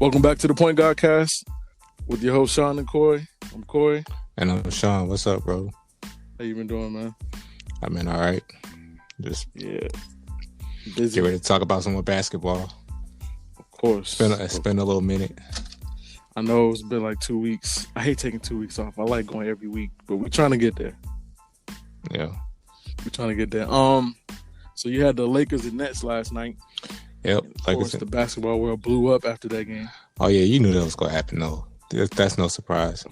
Welcome back to the Point Guard Cast with your host Sean and Corey. I'm Corey. And I'm Sean. What's up, bro? How you been doing, man? I've been all right. Just busy. get ready to talk about some more basketball. Of course. It's been a little minute. I know it's been like 2 weeks. I hate taking 2 weeks off. I like going every week, but we're trying to get there. Yeah. We're trying to get there. So you had the Lakers and Nets last night. Yep. Of course, the basketball world blew up after that game. Oh yeah, you knew that was gonna happen though. That's no surprise.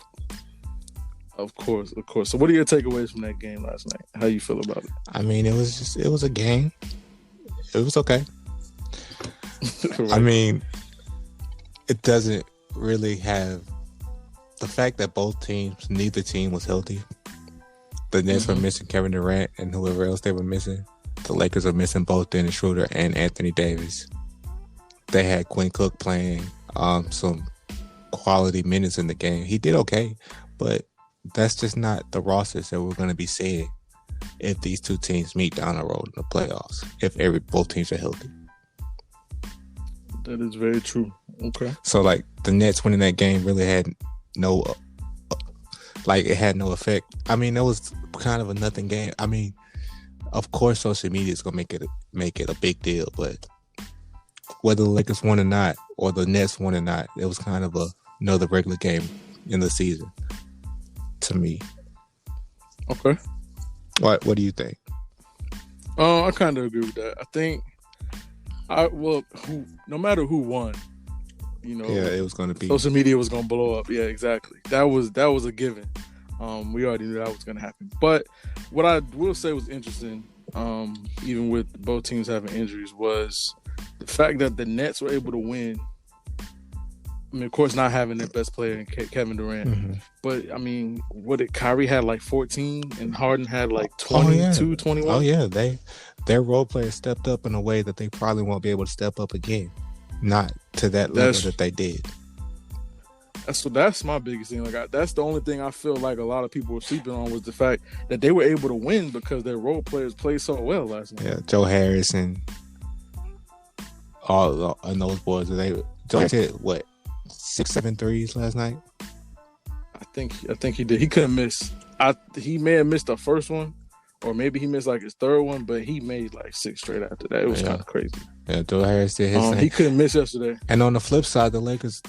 Of course. So what are your takeaways from that game last night? How you feel about it? I mean, it was a game. It was okay. Right. I mean, it doesn't really have the fact that neither team was healthy. The Nets were missing Kevin Durant and whoever else they were missing. The Lakers are missing both Dennis Schroeder and Anthony Davis. They had Quinn Cook playing some quality minutes in the game. He did okay, but that's just not the rosters that we're going to be seeing if these two teams meet down the road in the playoffs, if both teams are healthy. That is very true. Okay. So, like, the Nets winning that game really had no it had no effect. I mean, it was kind of a nothing game. I mean, of course, social media is gonna make it a big deal, but whether the Lakers won or not, or the Nets won or not, it was kind of another regular game in the season to me. Okay. What do you think? I kind of agree with that. I think, no matter who won, it was going to be social media was going to blow up. Yeah, exactly. That was a given. We already knew that was going to happen. But what I will say was interesting, even with both teams having injuries, was the fact that the Nets were able to win. I mean, of course, not having their best player in Kevin Durant. But, I mean, Kyrie had like 14 and Harden had like 22, 21? Oh, yeah. Their role players stepped up in a way that they probably won't be able to step up again. Not to that level that they did. That's my biggest thing. Like, that's the only thing I feel like a lot of people were sleeping on was the fact that they were able to win because their role players played so well last night. Yeah, Joe Harris and all and those boys. Joe hit what 6-7 threes last night. I think he did. He couldn't miss. He may have missed the first one, or maybe he missed like his third one, but he made like 6 straight after that. It was kind of crazy. Yeah, Joe Harris did his thing. He couldn't miss yesterday. And on the flip side, the Lakers,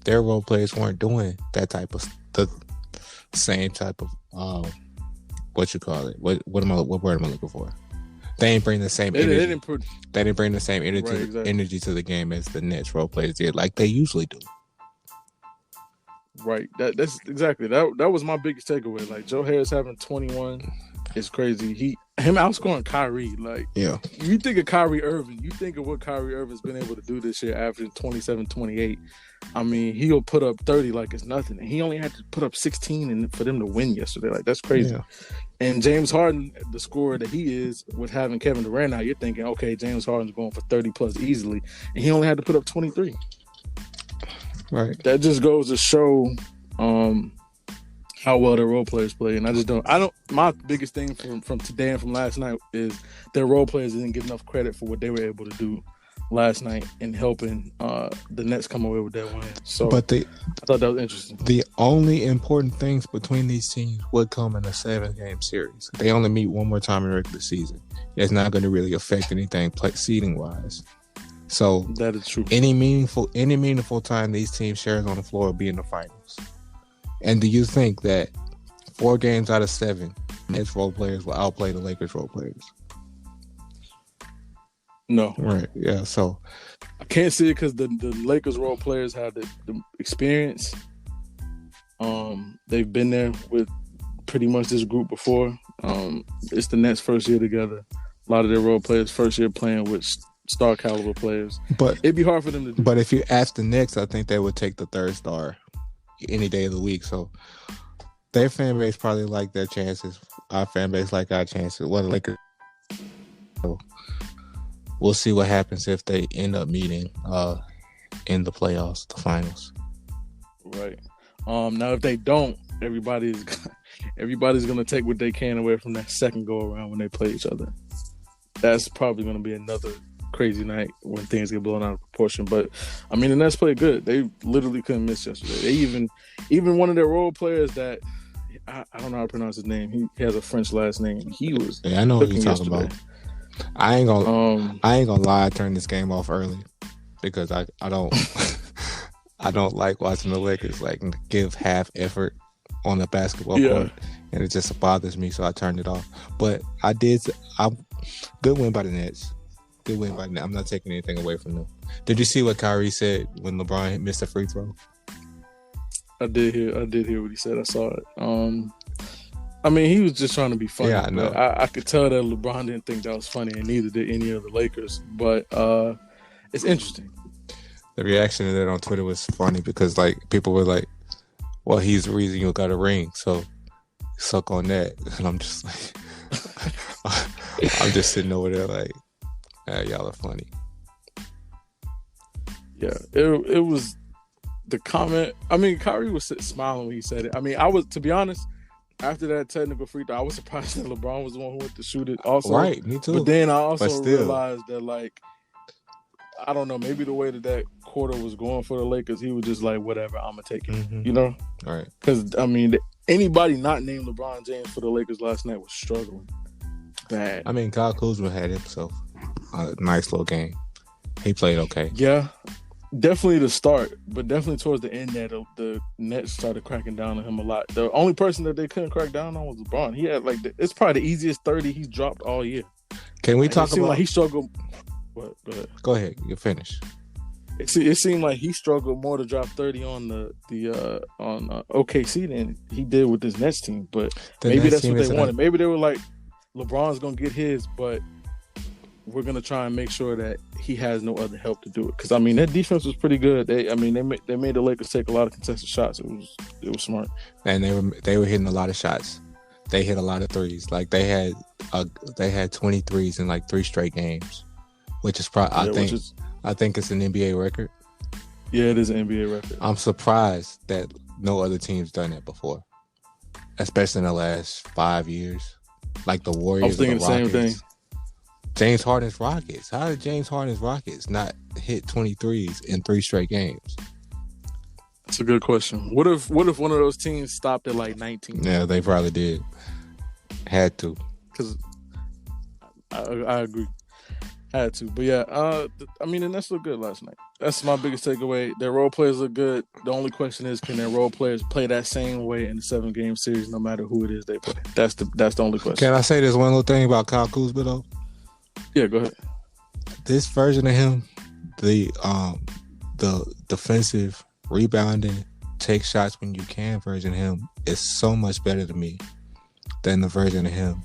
their role players weren't doing that type of the same type of what you call it? What word am I looking for? They ain't bring the same energy. They didn't bring the same energy to the game as the Nets role players did, like they usually do. Right. That's exactly that was my biggest takeaway. Like, Joe Harris having 21 is crazy. Him outscoring Kyrie. Like, yeah. You think of Kyrie Irving. You think of what Kyrie Irving's been able to do this year, averaging 27, 28. I mean, he'll put up 30 like it's nothing. And he only had to put up 16 for them to win yesterday. Like, that's crazy. Yeah. And James Harden, the scorer that he is, with having Kevin Durant now, you're thinking, okay, James Harden's going for 30 plus easily, and he only had to put up 23. Right. That just goes to show how well their role players play. And my biggest thing from today and from last night is their role players didn't get enough credit for what they were able to do last night in helping the Nets come away with that win. So I thought that was interesting. The only important things between these teams would come in a 7-game series. They only meet one more time in the regular season. It's not going to really affect anything seeding wise. So that is true. Any meaningful time these teams share on the floor will be in the finals. And do you think that 4 games out of 7, Nets role players will outplay the Lakers role players? No. Right. Yeah. So I can't see it because the Lakers role players have the experience. They've been there with pretty much this group before. It's the Nets' first year together. A lot of their role players first year playing with star caliber players. But it'd be hard for them to do. But if you ask the Knicks, I think they would take the third star any day of the week. So their fan base probably like their chances. Our fan base like our chances. Well, the Lakers. So we'll see what happens if they end up meeting in the playoffs, the finals. Right. Now, if they don't, everybody's going to take what they can away from that second go around when they play each other. That's probably going to be another crazy night when things get blown out of proportion. But I mean, the Nets played good. They literally couldn't miss yesterday. They even one of their role players that I don't know how to pronounce his name. He has a French last name. He was I know what you're talking yesterday. about. I ain't gonna lie. I turned this game off early because I don't I don't like watching the Lakers like give half effort on the basketball court, and it just bothers me. So I turned it off. But good win by the Nets. Good win by the Nets. I'm not taking anything away from them. Did you see what Kyrie said when LeBron missed a free throw? I did hear what he said. I saw it. I mean, he was just trying to be funny. Yeah, I know. I could tell that LeBron didn't think that was funny, and neither did any of the Lakers. But it's interesting. The reaction to that on Twitter was funny because like people were like, "Well, he's the reason you got a ring, so suck on that." And I'm just like, I'm just sitting over there like, y'all are funny. Yeah, it was the comment. I mean, Kyrie was smiling when he said it. I mean, to be honest, after that technical free throw, I was surprised that LeBron was the one who went to shoot it also. Right, me too. But then I also realized that, like, I don't know, maybe the way that quarter was going for the Lakers, he was just like, whatever, I'm going to take it, you know? All right. Because, I mean, anybody not named LeBron James for the Lakers last night was struggling bad. I mean, Kyle Kuzma had himself a nice little game. He played okay. Yeah. Definitely the start, but definitely towards the end there, the Nets started cracking down on him a lot. The only person that they couldn't crack down on was LeBron. He had it's probably the easiest 30 he's dropped all year. Can we talk about? Like he struggled. What? Go ahead. You finish. It seemed like he struggled more to drop 30 on the OKC than he did with this Nets team. But maybe that's what they wanted. Maybe they were like, LeBron's gonna get his, but we're gonna try and make sure that he has no other help to do it. Because I mean, their defense was pretty good. They made the Lakers take a lot of contested shots. It was smart, and they were hitting a lot of shots. They hit a lot of threes. Like they had 20 threes in like 3 straight games, which is probably I think it's an NBA record. Yeah, it is an NBA record. I'm surprised that no other team's done that before, especially in the last 5 years. Like the Warriors. I was thinking the same thing. James Harden's Rockets. How did James Harden's Rockets not hit 23s in 3 straight games? That's a good question. What if one of those teams stopped at like 19? Yeah, they probably did. Had to. Because I agree. Had to. But yeah, I mean, the Nets looked good last night. That's my biggest takeaway. Their role players look good. The only question is, can their role players play that same way in the 7-game series, no matter who it is they play? That's the only question. Can I say this one little thing about Kyle Kuzma though? Yeah, go ahead. This version of him, the defensive rebounding, take shots when you can version of him is so much better to me than the version of him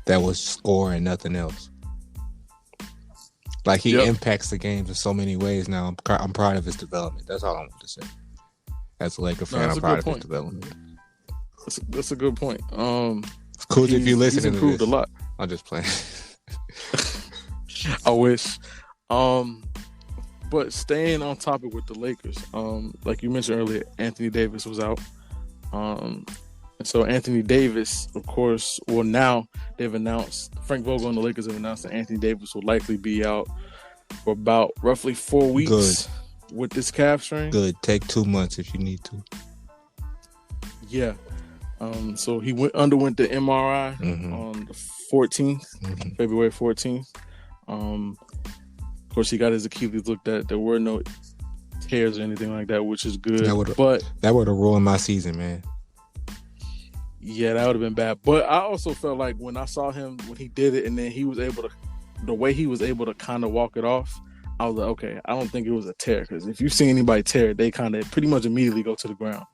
that was scoring nothing else. Like he impacts the games in so many ways now. I'm proud of his development. That's all I want to say. As a Laker fan, I'm proud of his development. That's a good point. Cool if you listen to this. He's improved a lot. I'm just playing. I wish. But staying on topic with the Lakers, like you mentioned earlier, Anthony Davis was out. And so Anthony Davis, of course, well, now they've announced, Frank Vogel and the Lakers have announced that Anthony Davis will likely be out for about roughly 4 weeks with this calf strain. Good. Take 2 months if you need to. Yeah. So he underwent the MRI on the 14th, February 14th. Of course, he got his Achilles looked at. There were no tears or anything like that, which is good. That would have ruined my season, man. Yeah, that would have been bad. But I also felt like when I saw him, when he did it, and then he was able to, the way he was able to kind of walk it off, I was like, okay, I don't think it was a tear. Because if you see anybody tear it, they kind of pretty much immediately go to the ground.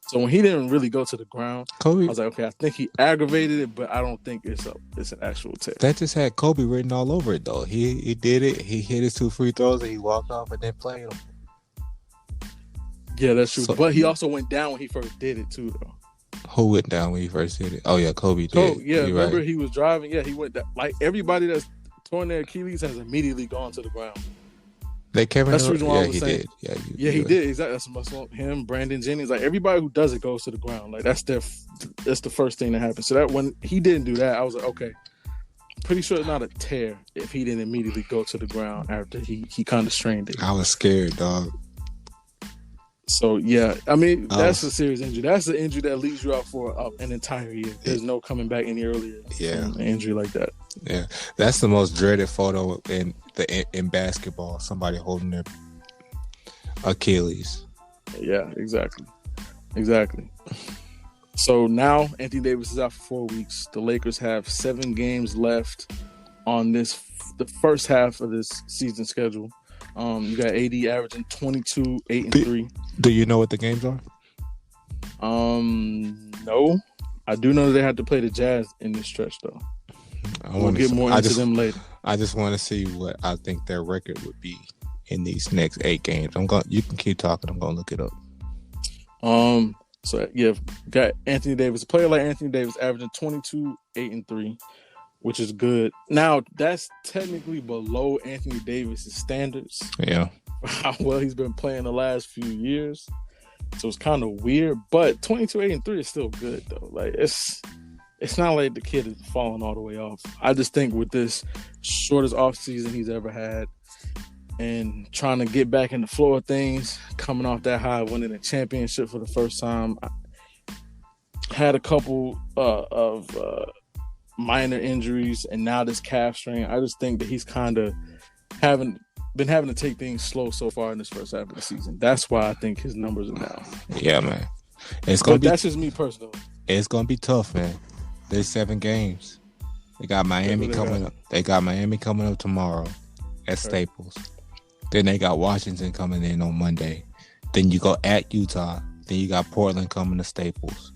So when he didn't really go to the ground, Kobe, I was like, okay, I think he aggravated it, but I don't think it's an actual tear. That just had Kobe written all over it, though. He did it. He hit his 2 free throws, and he walked off and then played them. Yeah, that's true. So, but he also went down when he first did it, too, though. Who went down when he first did it? Oh, yeah, Kobe did. Yeah, remember right. He was driving. Yeah, he went down. Like, everybody that's torn their Achilles has immediately gone to the ground. That's the reason why I was he saying. Did. He did. Exactly. That's him, Brandon Jennings. Like, everybody who does it goes to the ground. Like, that's the first thing that happens. So that when he didn't do that, I was like, okay, pretty sure it's not a tear if he didn't immediately go to the ground after he kind of strained it. I was scared, dog. So, yeah, I mean, that's a serious injury. That's an injury that leaves you out for an entire year. There's no coming back any earlier from an injury like that. Yeah, that's the most dreaded photo in basketball, somebody holding their Achilles. Yeah, exactly. So now Anthony Davis is out for 4 weeks. The Lakers have 7 games left on the first half of this season schedule. You got AD averaging 22, 8 and 3. Do you know what the games are? No. I do know they have to play the Jazz in this stretch, though. We'll get more into them later. I just want to see what I think their record would be in these next 8 games. You can keep talking. I'm gonna look it up. So yeah, got Anthony Davis, a player like Anthony Davis, averaging 22, 8 and 3, which is good. Now that's technically below Anthony Davis's standards. Yeah, how well he's been playing the last few years. So it's kind of weird, but 22, 8 and 3 is still good though. Like it's not like the kid is falling all the way off. I just think with this shortest off season he's ever had, and trying to get back in the flow of things, coming off that high, winning a championship for the first time, had a couple of minor injuries, and now this calf strain. I just think that he's kind of been having to take things slow so far in this first half of the season. That's why I think his numbers are down. Yeah, man. That's just me personally. It's gonna be tough, man. There's 7 games. They got Miami coming up. They got Miami coming up tomorrow at Staples. Then they got Washington coming in on Monday. Then you go at Utah. Then you got Portland coming to Staples.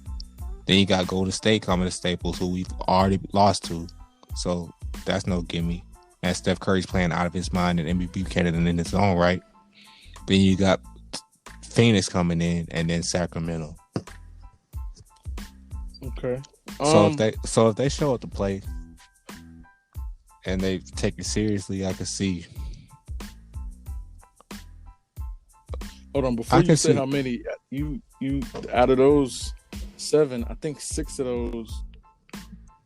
Then you got Golden State coming to Staples, who we've already lost to. So that's no gimme. And Steph Curry's playing out of his mind and MVP candidate in his own right. Then you got Phoenix coming in, and then Sacramento. Okay. So if they show up to play and they take it seriously, I can see. Hold on, before you say how many you out of those 7, I think 6 of those,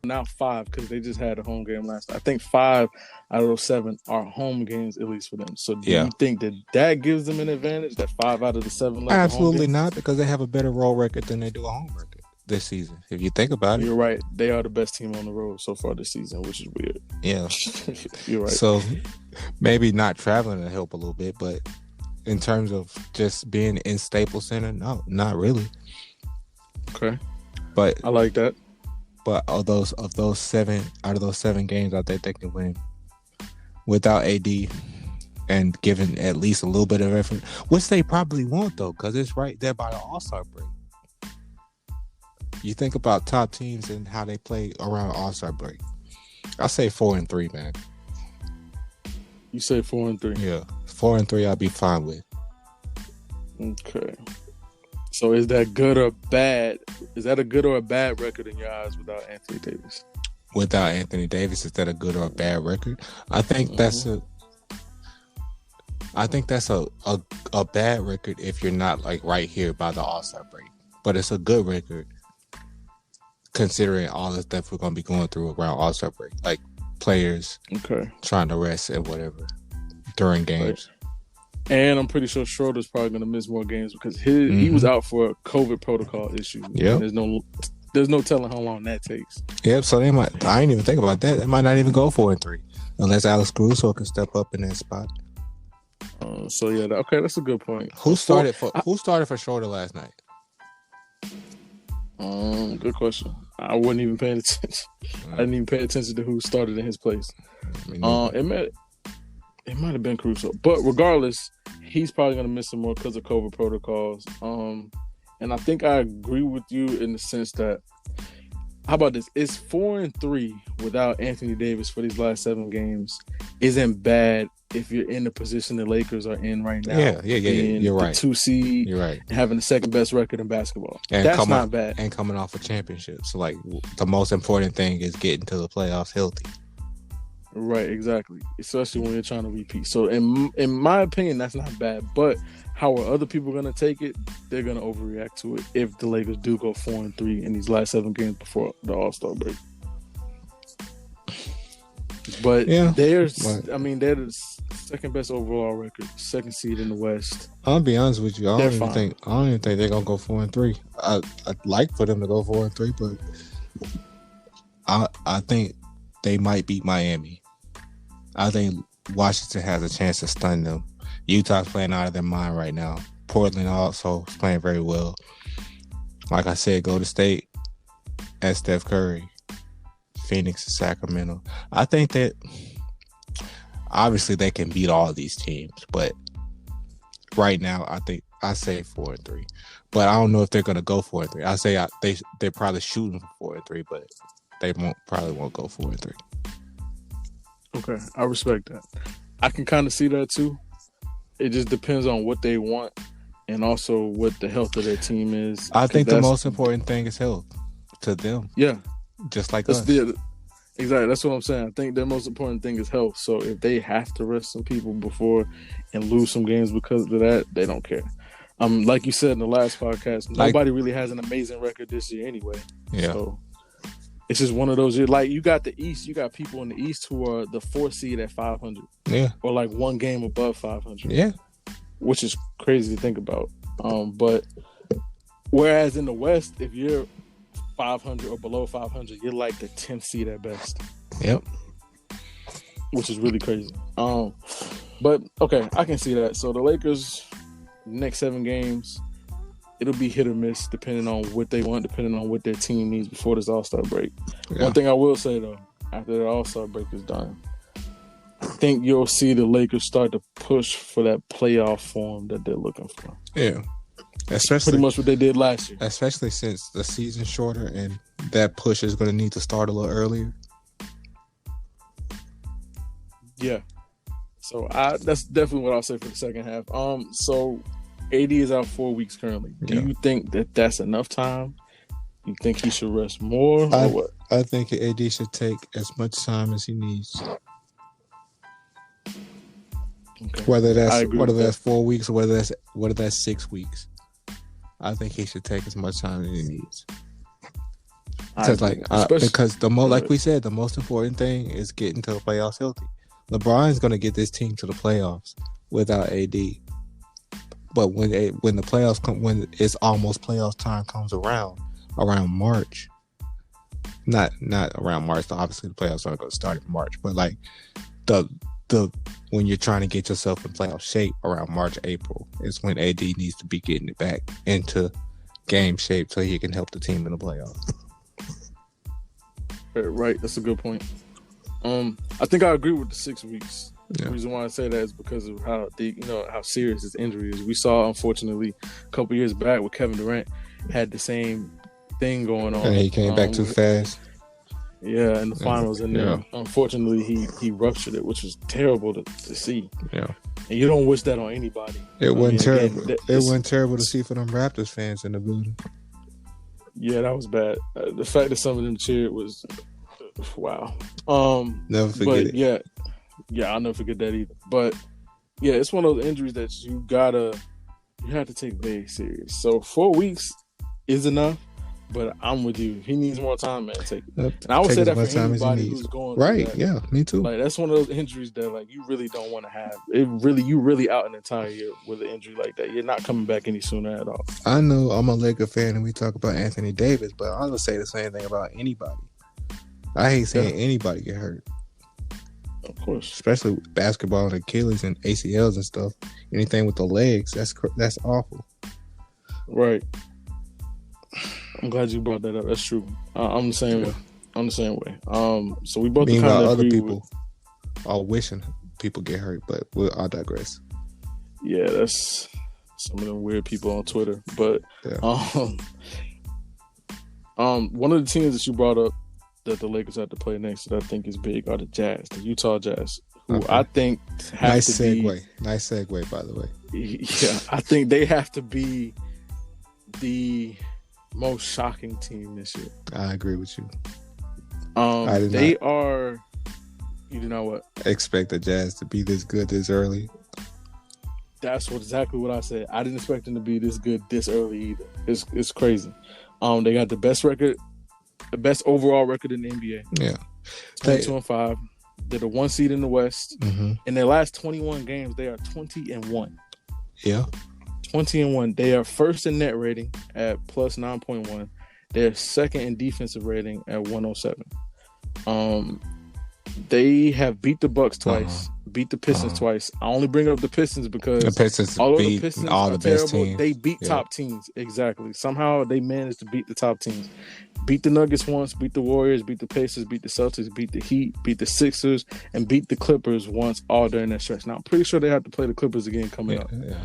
now 5 because they just had a home game last night. I think 5 out of those 7 are home games, at least for them. So do you think that gives them an advantage? That 5 out of the 7 left? Absolutely not, because they have a better road record than they do a home record this season. If you think about it, you're right. They are the best team on the road so far this season, which is weird. Yeah, you're right. So maybe not traveling will help a little bit, but in terms of just being in Staples Center, no, not really. Okay, but I like that. But of those 7 games, I think they can win without AD and giving at least a little bit of effort, which they probably won't though, because it's right there by the All-Star break. You think about top teams and how they play around All-Star break. I say 4-3, man. You say 4-3? Yeah, 4-3. I'll be fine with. Okay. So is that good or bad? Is that a good or a bad record in your eyes without Anthony Davis? Without Anthony Davis, is that a good or a bad record? I think that's a bad record if you're not like right here by the All-Star break. But it's a good record considering all the stuff we're gonna be going through around All-Star break, like players trying to rest and whatever during games. Right. And I'm pretty sure Schroeder's probably going to miss more games because he was out for a COVID protocol issue. Yeah, there's no telling how long that takes. Yep. So they might. I ain't even think about that. They might not even go 4-3 unless Alex Caruso can step up in that spot. So yeah, that's a good point. Who started for Schroeder last night? Good question. I wasn't even paying attention. I didn't even pay attention to who started in his place. It might have been Caruso, but regardless, he's probably going to miss some more because of COVID protocols. And I think I agree with you in the sense that, how about this? It's 4-3 without Anthony Davis for these last 7 games isn't bad if you're in the position the Lakers are in right now. Yeah. You're right. 2 seed. You're right. Having the second best record in basketball. And that's not bad. And coming off a championship. So, like, the most important thing is getting to the playoffs healthy. Right, exactly. Especially when you're trying to repeat. So, in my opinion, that's not bad. But how are other people going to take it? They're going to overreact to it if the Lakers do go 4-3 in these last 7 games before the All-Star break. But Yeah, they're the second best overall record, second seed in the West. I'll be honest with you. I They're don't even fine. think they're gonna go 4-3. I'd like for them to go 4-3, but I think they might beat Miami. I think Washington has a chance to stun them. Utah's playing out of their mind right now. Portland also is playing very well. Like I said, Golden State and Steph Curry, Phoenix and Sacramento. I think that obviously they can beat all of these teams, but right now I say 4-3. But I don't know if they're gonna go 4-3. I say they're probably shooting for 4-3, but they probably won't go 4-3. Okay, I respect that. I can kind of see that too. It just depends on what they want and also what the health of their team is. I think the most important thing is health to them. Yeah, just like that's us. Exactly. That's what I'm saying. I think the most important thing is health. So if they have to rest some people before and lose some games because of that, they don't care. Like you said in the last podcast, nobody really has an amazing record this year anyway. Yeah. So it's just one of those years. Like you got the East, you got people in the East who are the 4th seed at 500. Yeah. Or like one game above 500. Yeah. Which is crazy to think about. But whereas in the West, if you're 500 or below 500, you're like the 10th seed at best. Yep. Which is really crazy. But okay, I can see that. So the Lakers, next 7 games, it'll be hit or miss depending on what they want, depending on what their team needs before this All-Star break. Yeah. One thing I will say though, after the All-Star break is done, I think you'll see the Lakers start to push for that playoff form that they're looking for. Yeah. Especially pretty much what they did last year. Especially since the season's shorter and that push is going to need to start a little earlier. Yeah. So that's definitely what I'll say for the second half. So AD is out 4 weeks currently. Do you think that that's enough time? You think he should rest more or what? I think AD should take as much time as he needs. Okay. Whether that's 4 weeks or whether that's 6 weeks. I think he should take as much time as he needs. Because like we said, the most important thing is getting to the playoffs healthy. LeBron's going to get this team to the playoffs without AD. But when the playoffs come, when it's almost playoffs time comes around March, not around March. Obviously, the playoffs aren't going to start in March. But like the when you're trying to get yourself in playoff shape around March, April is when AD needs to be getting it back into game shape so he can help the team in the playoffs. Right, that's a good point. I think I agree with the 6 weeks. Yeah. The reason why I say that is because of how how serious his injury is. We saw, unfortunately, a couple years back with Kevin Durant had the same thing going on. And he came back too fast. Yeah, in the finals, and then unfortunately he ruptured it, which was terrible to see. Yeah, and you don't wish that on anybody. It wasn't terrible. It wasn't terrible to see for them Raptors fans in the building. Yeah, that was bad. The fact that some of them cheered was wow. Never forget it. Yeah, I'll never forget that either. But yeah, it's one of those injuries that you have to take very serious. So 4 weeks is enough. But I'm with you. He needs more time, man. Take it. And I would say that for anybody who's going right. Through that. Yeah, me too. Like that's one of those injuries that like you really don't want to have. You really out an entire year with an injury like that. You're not coming back any sooner at all. I know I'm a Lakers fan and we talk about Anthony Davis, but I'm gonna say the same thing about anybody. I hate seeing anybody get hurt. Of course, especially basketball and Achilles and ACLs and stuff. Anything with the legs, that's awful. Right. I'm glad you brought that up. That's true. I'm the same way. I'm the same way. So we both kind of other people are wishing people get hurt, but I'll digress. Yeah, that's some of them weird people on Twitter. But one of the teams that you brought up that the Lakers have to play next that I think is big are the Jazz, the Utah Jazz, who I think have to be. Nice segue, by the way. Yeah, I think they have to be the most shocking team this year. I agree with you. You do not what? Expect the Jazz to be this good this early. That's exactly what I said. I didn't expect them to be this good this early either. It's crazy. They got the best record, the best overall record in the NBA. Yeah, 22-5. They're the 1 seed in the West. Mm-hmm. In their last 21 games, they are 20-1. Yeah. 20-1. They are first in net rating at plus 9.1. They're second in defensive rating at 107. They have beat the Bucks twice, beat the Pistons twice. I only bring up the Pistons because the Pistons although beat the Pistons all are the best terrible, teams. they beat top teams. Exactly. Somehow they managed to beat the top teams. Beat the Nuggets once, beat the Warriors, beat the Pacers, beat the Celtics, beat the Heat, beat the Sixers, and beat the Clippers once all during that stretch. Now, I'm pretty sure they have to play the Clippers again coming up. Yeah.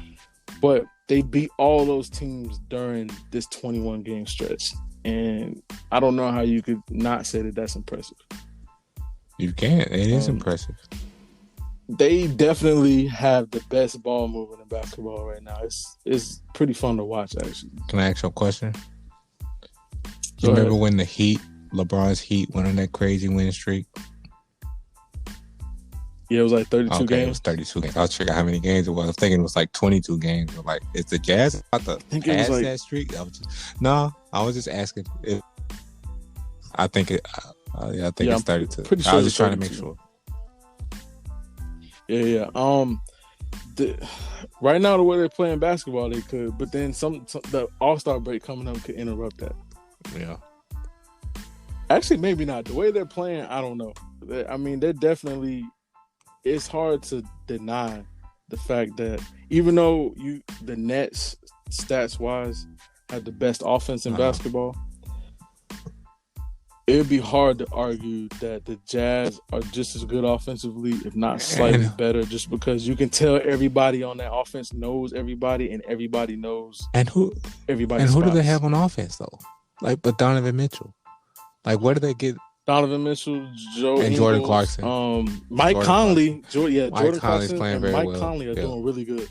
But they beat all those teams during this 21-game stretch. And I don't know how you could not say that that's impressive. You can't. It is impressive. They definitely have the best ball movement in basketball right now. It's pretty fun to watch, actually. Can I ask you a question? You remember when the Heat, LeBron's Heat, went on that crazy winning streak? Yeah, it was like 32 okay, games. It was 32 games. I was checking how many games it was. I was thinking it was like 22 games. But like, is the Jazz about to pass that streak? I was just asking. I think it's 32. Pretty sure I was just trying 32. to make sure. Yeah. Right now, the way they're playing basketball, they could. But then the All-Star break coming up could interrupt that. Yeah. Actually, maybe not. The way they're playing, I don't know. I mean, they're definitely. It's hard to deny the fact that even though the Nets, stats-wise, have the best offense in basketball, it'd be hard to argue that the Jazz are just as good offensively, if not slightly better, just because you can tell everybody on that offense knows everybody, and everybody knows everybody. And who do they have on offense though? But Donovan Mitchell. Where do they get Donovan Mitchell, Joe and Ingles, Jordan Clarkson, Mike Conley, Jordan Conley's Clarkson, playing and very Mike well. Conley are doing really good.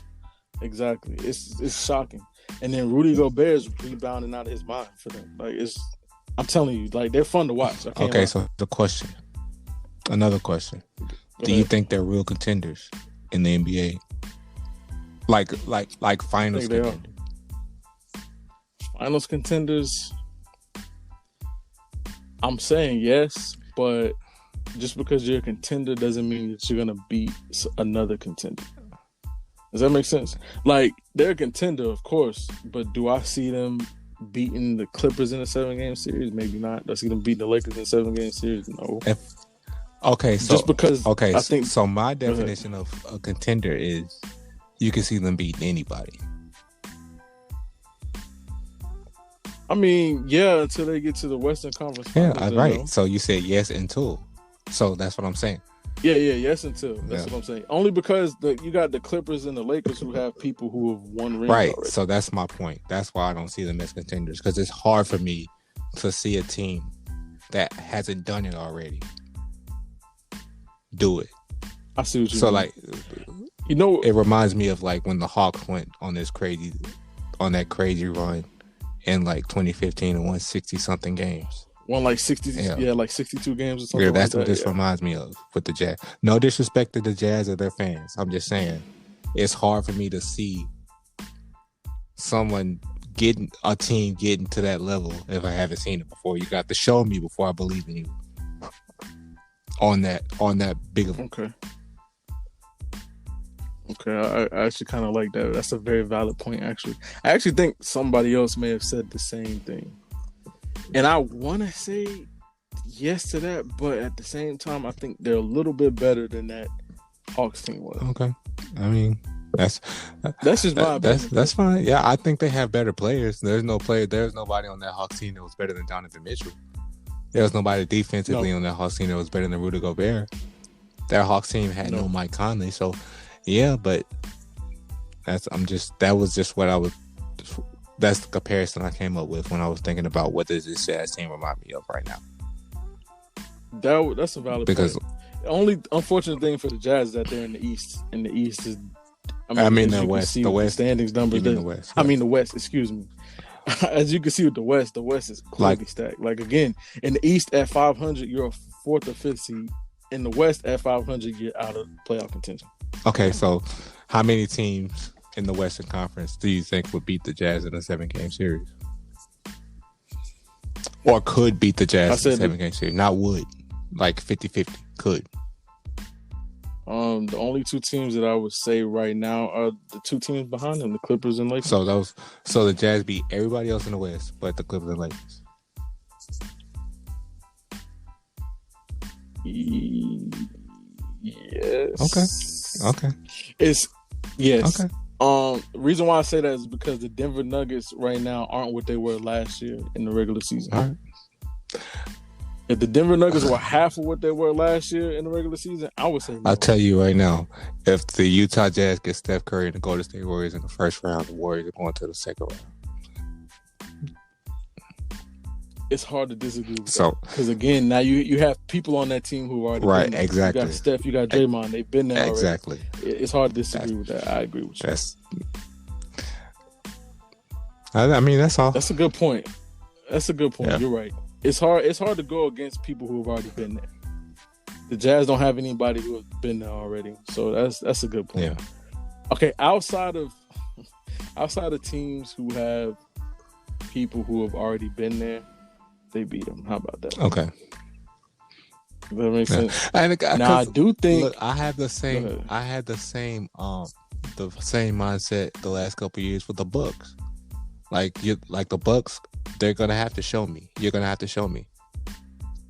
Exactly, it's shocking. And then Rudy Gobert is rebounding out of his mind for them. I'm telling you, they're fun to watch. Okay, so another question: do you think they're real contenders in the NBA? Like finals contenders? Finals contenders. I'm saying yes, but just because you're a contender doesn't mean that you're gonna beat another contender. Does that make sense? They're a contender, of course, but do I see them beating the Clippers in a 7-game series? Maybe not. Do I see them beating the Lakers in a 7-game series? No. Just because. Okay, I think so. My definition of a contender is you can see them beating anybody. I mean, yeah, until they get to the Western Conference Finals. Yeah, right. So you said yes until. So that's what I'm saying. Yeah, yes until. That's what I'm saying. Only because you got the Clippers and the Lakers who have people who have won rings already. So that's my point. That's why I don't see them as contenders, because it's hard for me to see a team that hasn't done it already do it. I see what you mean. It reminds me of when the Hawks went on that crazy run in 2015 and won 60-something games. Won 60, 62 games or something. Yeah, that's what this reminds me of with the Jazz. No disrespect to the Jazz or their fans. I'm just saying it's hard for me to see a team getting to that level if I haven't seen it before. You got to show me before I believe in you on that big of Okay, I actually kind of like that. That's a very valid point, actually. I actually think somebody else may have said the same thing. And I want to say yes to that, but at the same time, I think they're a little bit better than that Hawks team was. Okay. I mean, that's just my opinion. That's fine. Yeah, I think they have better players. There's nobody on that Hawks team that was better than Donovan Mitchell. There was nobody defensively on that Hawks team that was better than Rudy Gobert. That Hawks team had no Mike Conley, so yeah, but that's the comparison I came up with when I was thinking about what does this Jazz team remind me of right now. That's a valid point. The only unfortunate thing for the Jazz is that they're in the East. And the East is the West. The West standings numbers. The West. Yeah. I mean the West, excuse me. As you can see with the West is clearly stacked. Again, in the East at 500, you're a 4th or 5th seed. In the West at 500, you're out of playoff contention. Okay, so how many teams in the Western Conference do you think would beat the Jazz in a 7-game series? Or could beat the Jazz in a 7-game series? Not would. 50-50. Could. The only two teams that I would say right now are the two teams behind them, the Clippers and Lakers. So the Jazz beat everybody else in the West, but the Clippers and Lakers. Yes. Okay. It's yes. Okay. The reason why I say that is because the Denver Nuggets right now aren't what they were last year in the regular season. All right. If the Denver Nuggets were half of what they were last year in the regular season, I would say no. I'll tell you right now, if the Utah Jazz get Steph Curry and the Golden State Warriors in the first round, the Warriors are going to the second round. It's hard to disagree with So, because again, now you have people on that team who are already right, been there. exactly. You got Steph, you got Draymond, they've been there already. Exactly. It's hard to disagree with that. I agree with you. I mean, that's all. That's a good point. Yeah. You're right. It's hard to go against people who have already been there. The Jazz don't have anybody who has been there already, so that's a good point. Yeah. Okay, outside of teams who have people who have already been there, they beat them. How about that? Okay. Does that make sense? Now I do think. Look, I had the same mindset the last couple of years with the Bucks. Like the Bucks, they're gonna have to show me. You're gonna have to show me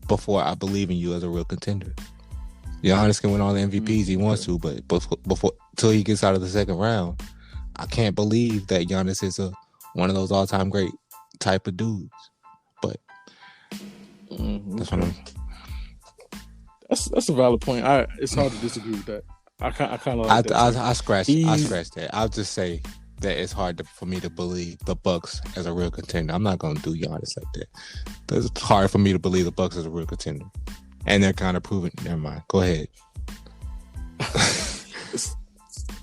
before I believe in you as a real contender. Giannis can win all the MVPs he wants to, but before till he gets out of the second round, I can't believe that Giannis is one of those all-time great type of dudes. But that's what I'm. That's a valid point. It's hard to disagree with that. I kind of like that. I scratched that. I'll just say that it's hard for me to believe the Bucks as a real contender. I'm not going to do Giannis like that. It's hard for me to believe the Bucks as a real contender, and they're kind of proving. Never mind. Go ahead.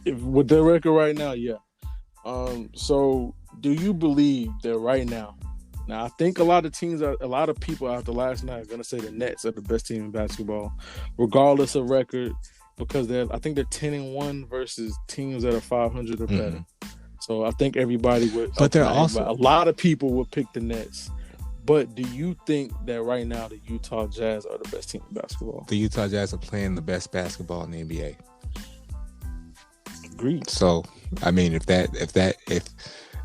With their record right now, yeah. So do you believe that right now? Now, I think a lot of people after last night are going to say the Nets are the best team in basketball, regardless of record, because I think they're 10-1 versus teams that are 500 or better. Mm-hmm. So I think everybody would. But they're also a lot of people would pick the Nets. But do you think that right now the Utah Jazz are the best team in basketball? The Utah Jazz are playing the best basketball in the NBA. Agreed. So, I mean, if that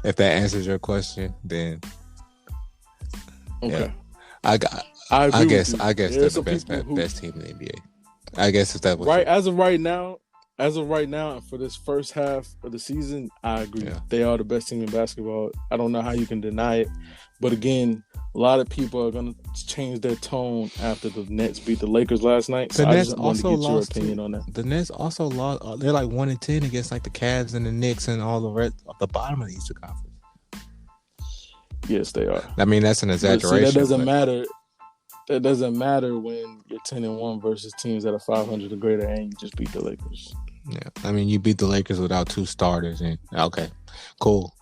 answers your question, then okay. Yeah. I guess they're the best team in the NBA. I guess if that was right as of right now, and for this first half of the season, I agree. Yeah. They are the best team in basketball. I don't know how you can deny it, but again, a lot of people are going to change their tone after the Nets beat the Lakers last night. So I just wanted to get your opinion on that. The Nets also lost. They're like 1-10 against like the Cavs and the Knicks and all the rest of the bottom of the Eastern Conference. Yes, they are. I mean, that's an exaggeration. That doesn't matter. That doesn't matter when you're 10-1 versus teams that are 500 or greater, and you just beat the Lakers. Yeah, I mean, you beat the Lakers without two starters, and okay, cool,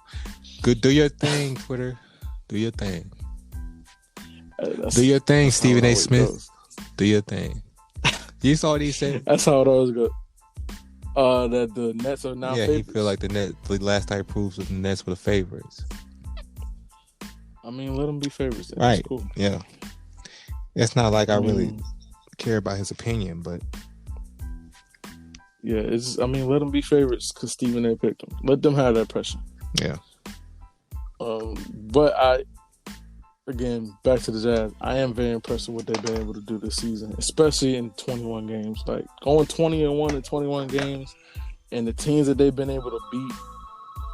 good. Do your thing, Twitter. Do your thing. Do your thing, Stephen A. Smith. Do your thing. You saw what he said. That's how it always goes. That the Nets are now. Yeah, favorites. he feel like the last night proves that the Nets were the favorites. I mean, let them be favorites. That's right. Cool. Yeah. It's not like I really care about his opinion, but yeah, let them be favorites because Stephen A. picked them. Let them have that pressure. Yeah. But again, back to the Jazz. I am very impressed with what they've been able to do this season, especially in 21 games. Like going 20-1 in 21 games, and the teams that they've been able to beat,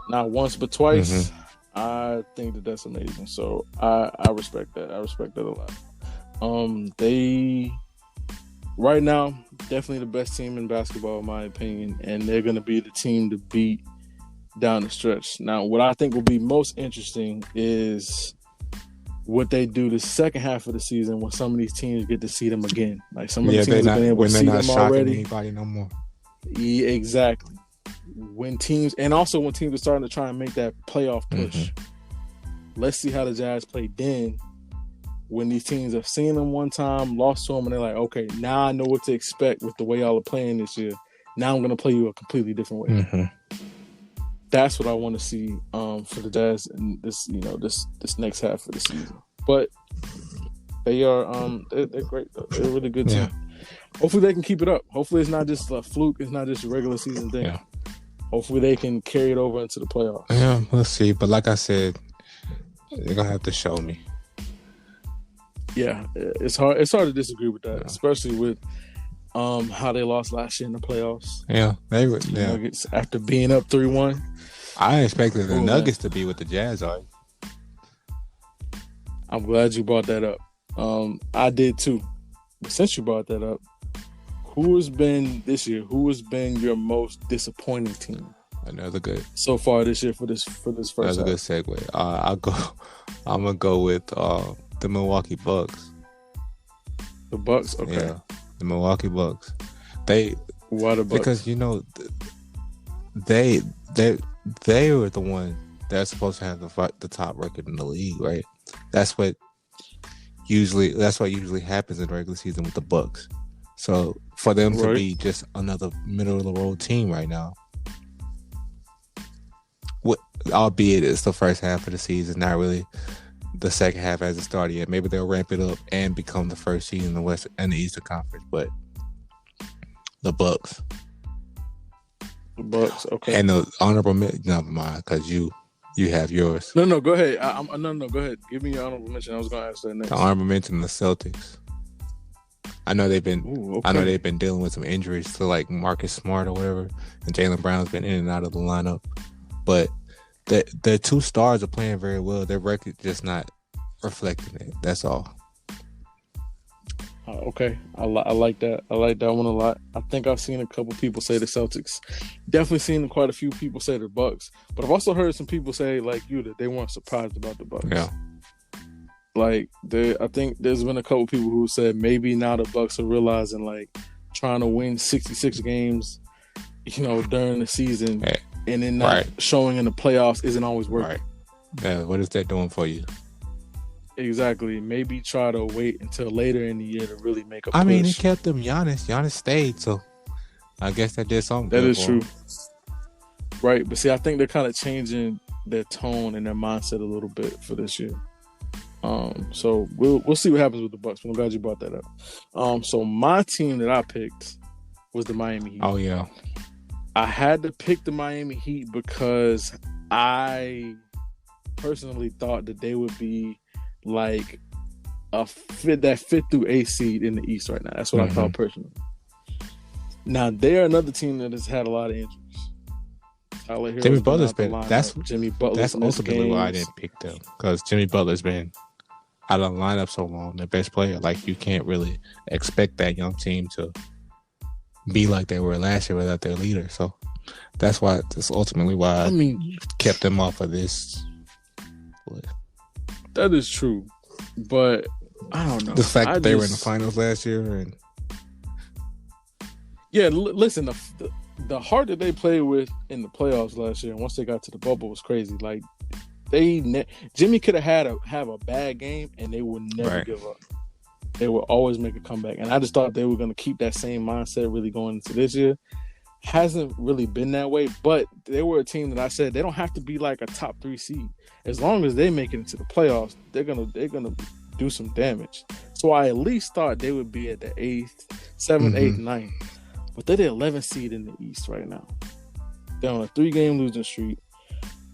not once but twice. Mm-hmm. I think that's amazing. So I respect that. I respect that a lot. They right now definitely the best team in basketball in my opinion, and they're going to be the team to beat down the stretch. Now, what I think will be most interesting is what they do the second half of the season when some of these teams get to see them again. Like some of the teams have been able to see them already. Anybody no more. Yeah, exactly. When teams are starting to try and make that playoff push. Mm-hmm. Let's see how the Jazz play then. When these teams have seen them one time, lost to them, and they're like, okay, now I know what to expect with the way y'all are playing this year. Now I'm going to play you a completely different way. Mm-hmm. That's what I want to see for the Jazz in this next half of the season. But they are they're great though. They're a really good team. hopefully they can keep it up. Hopefully it's not just a fluke. It's not just a regular season thing. Yeah. Hopefully they can carry it over into the playoffs. Yeah, we'll see. But like I said, they're gonna have to show me. Yeah, it's hard. It's hard to disagree with that, especially with how they lost last year in the playoffs. Yeah, they were. The Nuggets after being up 3-1. I expected the Nuggets to be what the Jazz are. I'm glad you brought that up. I did too. But since you brought that up, who has been this year? Who has been your most disappointing team? Another good so far this year for this first. Another good segue. I'm gonna go with the Milwaukee Bucks. The Bucks, okay. Yeah, the Milwaukee Bucks. Why the Bucks? Because they were the one that's supposed to have the top record in the league, right? That's what usually happens in the regular season with the Bucks. So for them to be just another middle of the road team right now, albeit it's the first half of the season, not really the second half hasn't started yet. Maybe they'll ramp it up and become the first seed in the West and the Eastern Conference. But the Bucks, okay. And the honorable mention, never mind, because you have yours. No, go ahead. Go ahead. Give me your honorable mention. I was going to ask that next. The honorable mention, the Celtics. I know they've been dealing with some injuries to like Marcus Smart or whatever, and Jaylen Brown's been in and out of the lineup. But their two stars are playing very well. Their record just not reflecting it. That's all. Okay, I like that. I like that one a lot. I think I've seen a couple people say the Celtics. Definitely seen quite a few people say the Bucks. But I've also heard some people say, like you, that they weren't surprised about the Bucks. Yeah. Like, I think there's been a couple people who said maybe now the Bucks are realizing, like, trying to win 66 games, during the season, and then not showing in the playoffs isn't always working. Right. Yeah, what is that doing for you? Exactly. Maybe try to wait until later in the year to really make a push. I mean, it kept them Giannis. Giannis stayed, so I guess that did something. That is true. Right, but see, I think they're kind of changing their tone and their mindset a little bit for this year. So we'll see what happens with the Bucks. I'm glad you brought that up. So my team that I picked was the Miami Heat. Oh yeah. I had to pick the Miami Heat because I personally thought that they would be like that 5th through 8th seed in the East right now. That's what I thought personally. Now they're another team that has had a lot of injuries. Jimmy Butler's been. Jimmy Butler. That's ultimately why I didn't pick them, because Jimmy Butler's been out of the lineup so long. The best player. Like, you can't really expect that young team to be like they were last year without their leader. So that's ultimately why I kept them off of this list. That is true, but I don't know. The fact that they were in the finals last year, and listen, the heart that they played with in the playoffs last year, and once they got to the bubble, was crazy. Like, Jimmy could have a bad game, and they would never give up. They would always make a comeback, and I just thought they were going to keep that same mindset really going into this year. Hasn't really been that way, but they were a team that I said they don't have to be like a top 3 seed. As long as they make it into the playoffs, they're gonna do some damage. So I at least thought they would be at the 8th, 7th, 8th, 9th. But they're the 11th seed in the East right now. They're on a 3-game losing streak.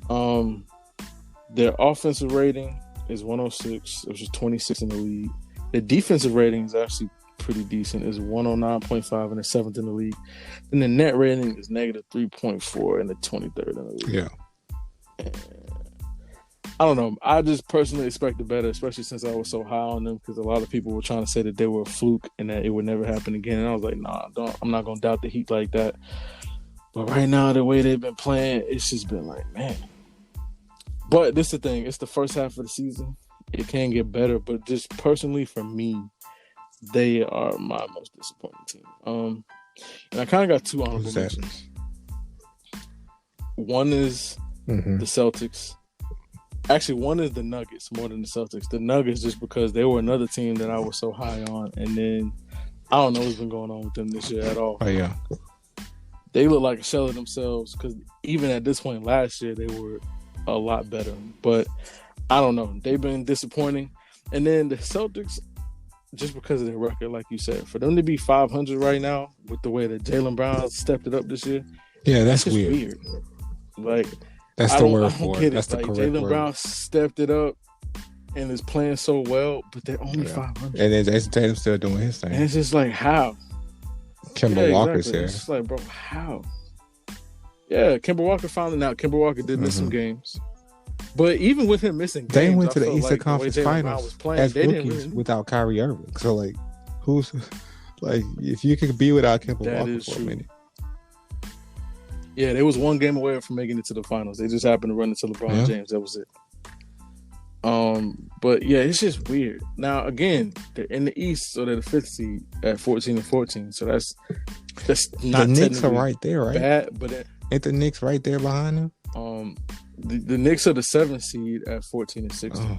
Their offensive rating is 106, which is 26 in the league. Their defensive rating is actually pretty decent. It's 109.5 and the 7th in the league. And the net rating is negative 3.4 and the 23rd in the league. Yeah. And I don't know. I just personally expected better, especially since I was so high on them, because a lot of people were trying to say that they were a fluke and that it would never happen again. And I was like, nah, I'm not going to doubt the Heat like that. But right now, the way they've been playing, it's just been like, man. But this is the thing. It's the first half of the season. It can get better. But just personally, for me, they are my most disappointing team. And I kind of got 2 honorable mentions. One is the Celtics. Actually, one is the Nuggets more than the Celtics. The Nuggets, just because they were another team that I was so high on. And then, I don't know what's been going on with them this year at all. Oh, yeah. They look like a shell of themselves, because even at this point last year, they were a lot better. But I don't know. They've been disappointing. And then the Celtics, just because of their record, like you said, for them to be 500 right now with the way that Jaylen Brown stepped it up this year, Yeah, that's just weird. Like, That's I the don't word for get it. That's it. the Like, correct Jaylen word. Brown stepped it up and is playing so well, but they're only 500. And then Jason Tatum still doing his thing. And it's just like, how? Kemba Walker's exactly. here. It's just like, bro, how? Yeah, Kemba Walker finally out. Kemba Walker did miss some games. But even with him missing games, They went to I the felt Eastern like Conference the way Jaylen Brown Finals was playing, as they rookies didn't really... without Kyrie Irving. So, like, who's... Like, if you could be without Kemba That Walker is for true. a minute. Yeah, they was one game away from making it to the finals. They just happened to run into LeBron James. That was it. But yeah, it's just weird. Now again, they're in the East, so they're the 5th seed at 14-14. So that's not the Knicks are right there, right? bad, but ain't the Knicks right there behind them? The Knicks are the 7th seed at 14-16. Oh.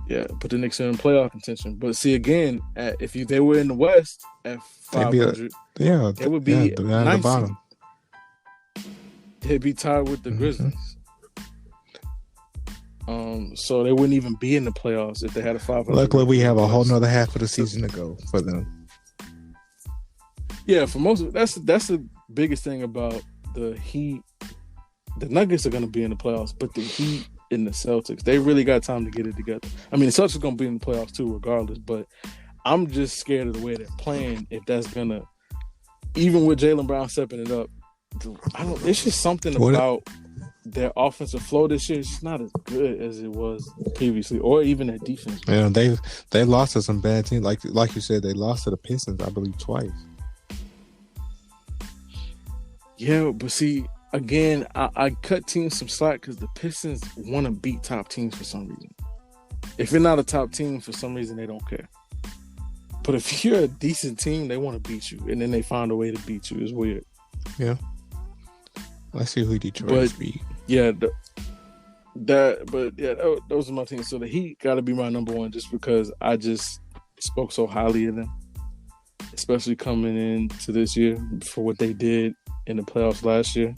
Yeah, but the Knicks are in playoff contention. But see, again, if they were in the West at 500, they would be down at the bottom. They'd be tied with the Grizzlies. So they wouldn't even be in the playoffs if they had a 500. Luckily, we have a whole nother half of the season to go for them. Yeah, for most of that's the biggest thing about the Heat. The Nuggets are going to be in the playoffs, but the Heat and the Celtics, they really got time to get it together. I mean, the Celtics are going to be in the playoffs too, regardless. But I'm just scared of the way they're playing. If that's gonna, even with Jaylen Brown stepping it up, it's just something about their offensive flow this year. It's just not as good as it was previously, or even their defense. Yeah, they lost to some bad teams. Like you said, they lost to the Pistons, I believe, twice. Yeah, but see, again, I cut teams some slack because the Pistons want to beat top teams for some reason. If you're not a top team, for some reason, they don't care. But if you're a decent team, they want to beat you, and then they find a way to beat you. It's weird. Yeah. Let's see who Detroit beat. Yeah, those are my teams. So the Heat got to be my number one, just because I just spoke so highly of them, especially coming into this year for what they did in the playoffs last year.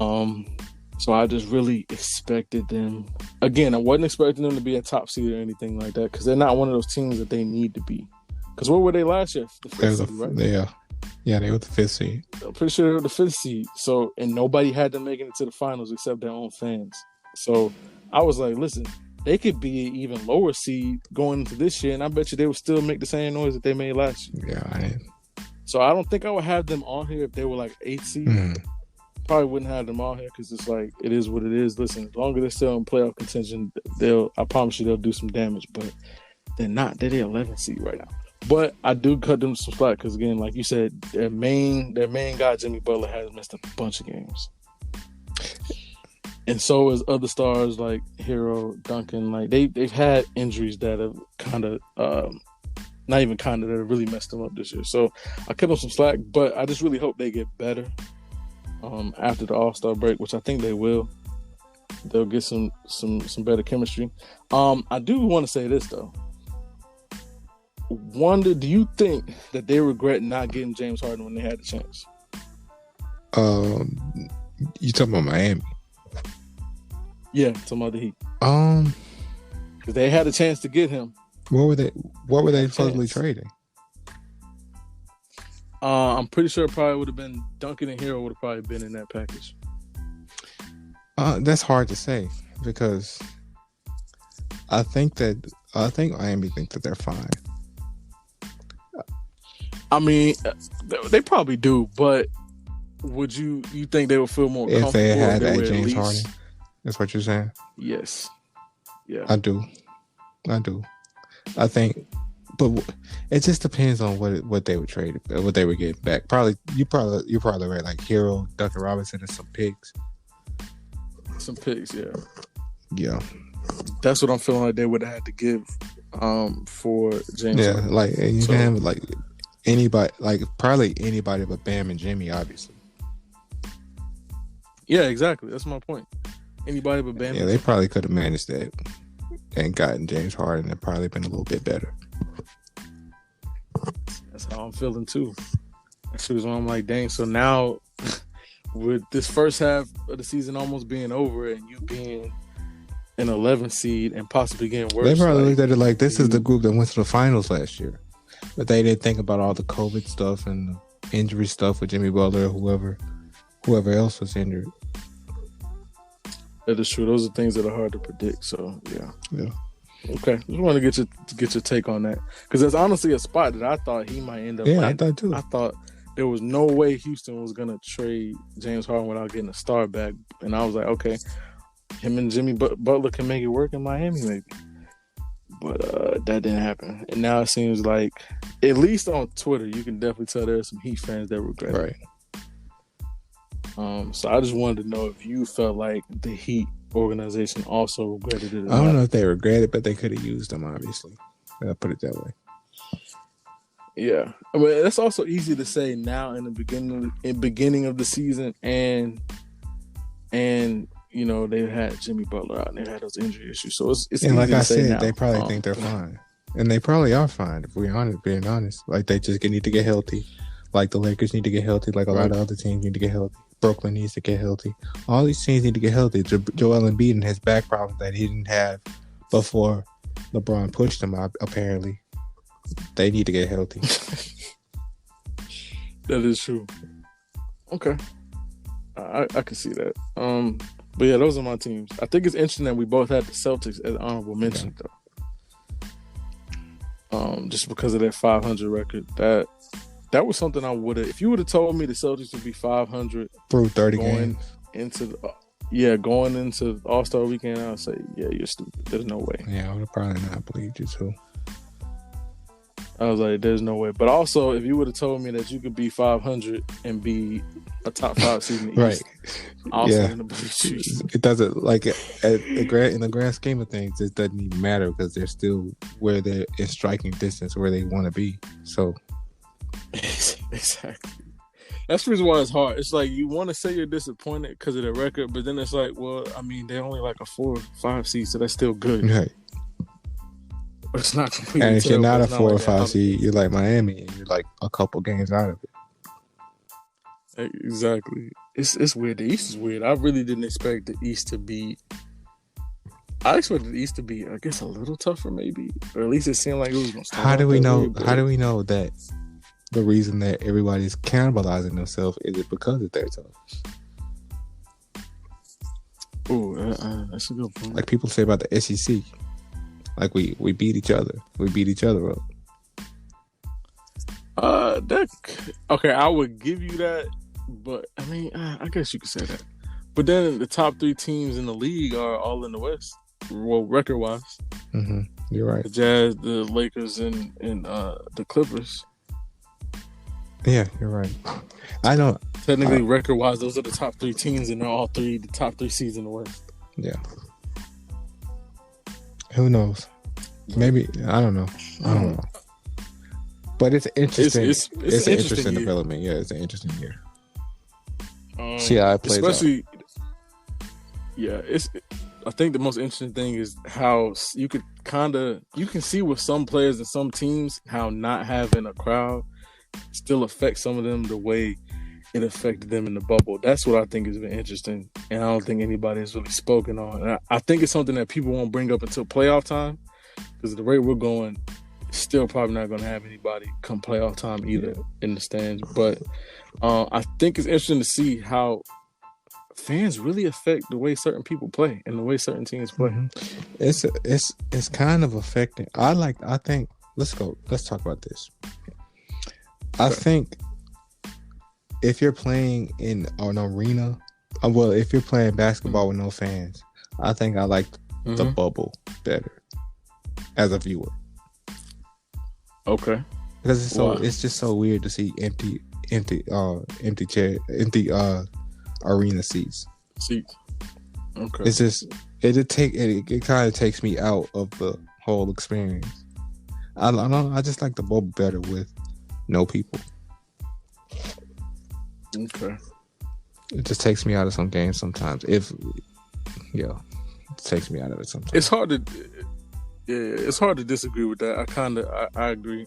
So I just really expected them. Again, I wasn't expecting them to be a top seed or anything like that, because they're not one of those teams that they need to be. Because what were they last year? The 5th seed, right? Yeah, they were the 5th seed. I'm pretty sure they were the 5th seed. So, and nobody had them making it to the finals except their own fans. So I was like, listen, they could be an even lower seed going into this year, and I bet you they would still make the same noise that they made last year. Yeah, So I don't think I would have them on here if they were like 8th seed. Probably wouldn't have them on here because it's like, it is what it is. Listen, as long as they're still in playoff contention, I promise you they'll do some damage, but they're not. They're the 11th seed right now. But I do cut them some slack because, again, like you said, their main guy, Jimmy Butler, has missed a bunch of games. And so is other stars like Hero, Duncan. Like they've had injuries that have kind of, not even kind of, that have really messed them up this year. So I cut them some slack, but I just really hope they get better after the All-Star break, which I think they will. They'll get some better chemistry. I do want to say this though. Do you think that they regret not getting James Harden when they had the chance? You talking about Miami? Yeah, talking about the Heat. Because they had a chance to get him. What were they supposedly trading? I'm pretty sure it probably would have been Duncan and Hero would have probably been in that package. That's hard to say because I think Miami thinks that they're fine. I mean, they probably do, but would you think they would feel more comfortable if they had a James Harden? That's what you're saying? Yes. Yeah. I do. I think, but it just depends on what they would trade, what they would get back. You're probably right. Like Hero, Duncan Robinson, and some picks. Some picks, yeah. Yeah. That's what I'm feeling like they would have had to give for James. Yeah, Harden. Like you can have like anybody, like probably anybody but Bam and Jimmy, obviously. Yeah, exactly. That's my point. Anybody but Bam. Yeah, they probably could have managed that and gotten James Harden and probably been a little bit better. That's how I'm feeling too. That's why I'm like, dang. So now, with this first half of the season almost being over and you being an 11 seed and possibly getting worse. They probably looked at it like this is the group that went to the finals last year, but they didn't think about all the COVID stuff and the injury stuff with Jimmy Butler or whoever else was injured. That is true. Those are things that are hard to predict. So yeah. Okay, just want to get your take on that, because that's honestly a spot that I thought he might end up. Yeah, I thought too. I thought there was no way Houston was gonna trade James Harden without getting a star back, and I was like, okay, him and Jimmy Butler can make it work in Miami, maybe. But that didn't happen, and now it seems like, at least on Twitter, you can definitely tell there's some Heat fans that regret it. Right. So I just wanted to know if you felt like the Heat organization also regretted it. I don't know if they regret it, but they could have used them, obviously. I'll put it that way. Yeah, I mean, that's also easy to say now in the beginning of the season, and you know, they had Jimmy Butler out and they had those injury issues. So it's and like I said, now. They probably think they're fine, and they probably are fine. If we're honest, being honest, like they just need to get healthy. Like the Lakers need to get healthy. Like a lot of other teams need to get healthy. Brooklyn needs to get healthy. All these teams need to get healthy. Joel Embiid and his back problems that he didn't have before LeBron pushed him out, apparently. They need to get healthy. That is true. Okay. I can see that. But yeah, those are my teams. I think it's interesting that we both had the Celtics as honorable mention, though. Just because of their 500 record. That was something I would have. If you would have told me the Celtics would be 500 through 30 going games going into All-Star Weekend, I would say, yeah, you're stupid. There's no way. Yeah, I would have probably not believed you too. I was like, there's no way. But also, if you would have told me that you could be 500 and be a top 5 seed in the East, also didn't believe you. It doesn't, like, in the grand scheme of things, it doesn't even matter because they're still where they're in striking distance where they want to be. So. Exactly. That's the reason why it's hard. It's like you want to say you're disappointed because of the record, but then it's like, well, I mean, they're only like a 4 or 5 seed, so that's still good. Right. But it's not completely. And if you're not a 4 or like 5 seed, you're like Miami, and you're like a couple games out of it. Exactly. It's weird. The East is weird. I really didn't expect the East to be. I expected the East to be, I guess, a little tougher, maybe, or at least it seemed like it was going to start. How do we know that? The reason that everybody's cannibalizing themselves is it because of their tough. Oh, that's a good point. Like people say about the SEC, like we beat each other. We beat each other up. Okay, I would give you that, but I mean, I guess you could say that. But then the top 3 teams in the league are all in the West, well, record wise. Mm-hmm. You're right. The Jazz, the Lakers, and the Clippers. Yeah, you're right. I know. Technically, record-wise, those are the top 3 teams, and they're all the top 3 seeds in the West. Yeah. Who knows? Maybe I don't know. But it's interesting. It's an interesting development. Yeah, it's an interesting year. See how it plays especially, out. Yeah, I think the most interesting thing is how you can see with some players and some teams how not having a crowd still affects some of them the way it affected them in the bubble. That's what I think has been interesting, and I don't think anybody has really spoken on. And I think it's something that people won't bring up until playoff time, because the rate we're going, still probably not going to have anybody come playoff time either in the stands. But I think it's interesting to see how fans really affect the way certain people play and the way certain teams play. Mm-hmm. It's kind of affecting. Let's talk about this. I think if you're playing in an arena, if you're playing basketball with no fans, I think I like the bubble better as a viewer. Okay. Because it's just so weird to see empty arena seats. Okay. It's just it kind of takes me out of the whole experience. I just like the bubble better with no people. Okay. It just takes me out of some games sometimes. It takes me out of it sometimes. It's hard to disagree with that. I agree.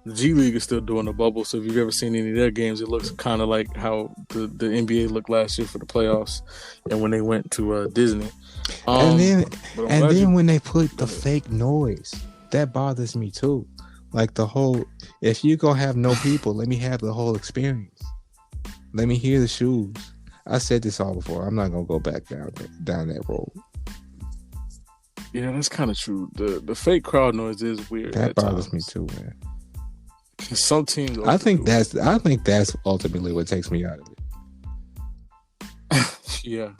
The G League is still doing the bubble, so if you've ever seen any of their games, it looks kind of like how the NBA looked last year for the playoffs, and when they went to Disney. And then when they put the fake noise, that bothers me too. Like the whole, if you gonna have no people, let me have the whole experience. Let me hear the shoes. I said this all before. I'm not gonna go back down that road. Yeah, that's kind of true. The fake crowd noise is weird. That bothers me too, man. Some teams, I think that's ultimately what takes me out of it. Yeah,